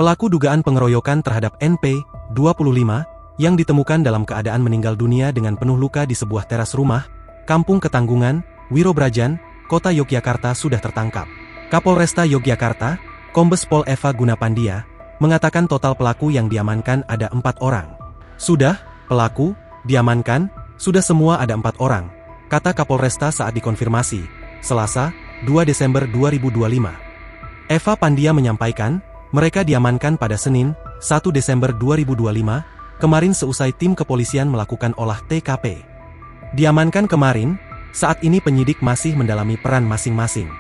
Pelaku dugaan pengeroyokan terhadap NP, 25, yang ditemukan dalam keadaan meninggal dunia dengan penuh luka di sebuah teras rumah, Kampung Ketanggungan, Wirobrajan, Kota Yogyakarta sudah tertangkap. Kapolresta Yogyakarta, Kombes Pol Eva Gunapandia, mengatakan total pelaku yang diamankan ada 4 orang. Sudah, pelaku, diamankan, sudah semua ada 4 orang, kata Kapolresta saat dikonfirmasi, Selasa, 2 Desember 2025. Eva Pandia menyampaikan, mereka diamankan pada Senin, 1 Desember 2025, kemarin seusai tim kepolisian melakukan olah TKP. Diamankan kemarin, saat ini penyidik masih mendalami peran masing-masing.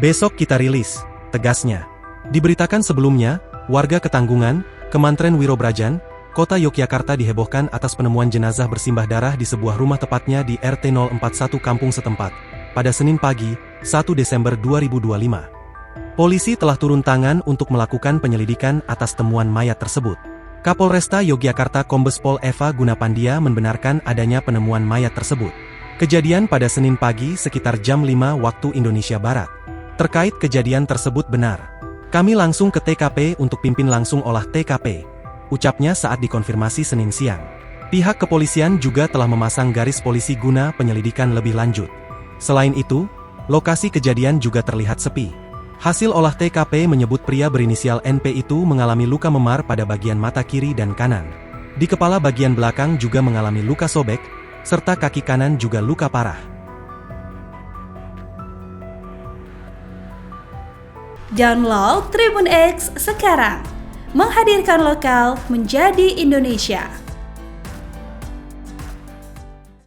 Besok kita rilis, tegasnya. Diberitakan sebelumnya, warga Ketanggungan, Kemantren Wirobrajan, Kota Yogyakarta dihebohkan atas penemuan jenazah bersimbah darah di sebuah rumah tepatnya di RT 041 kampung setempat, pada Senin pagi, 1 Desember 2025. Polisi telah turun tangan untuk melakukan penyelidikan atas temuan mayat tersebut. Kapolresta Yogyakarta Kombes Pol Eva Gunapandia membenarkan adanya penemuan mayat tersebut. Kejadian pada Senin pagi sekitar jam 5 waktu Indonesia Barat. Terkait kejadian tersebut benar. Kami langsung ke TKP untuk pimpin langsung olah TKP, ucapnya saat dikonfirmasi Senin siang. Pihak kepolisian juga telah memasang garis polisi guna penyelidikan lebih lanjut. Selain itu, lokasi kejadian juga terlihat sepi. Hasil olah TKP menyebut pria berinisial NP itu mengalami luka memar pada bagian mata kiri dan kanan. Di kepala bagian belakang juga mengalami luka sobek, serta kaki kanan juga luka parah. Download Tribun X sekarang, menghadirkan lokal menjadi Indonesia.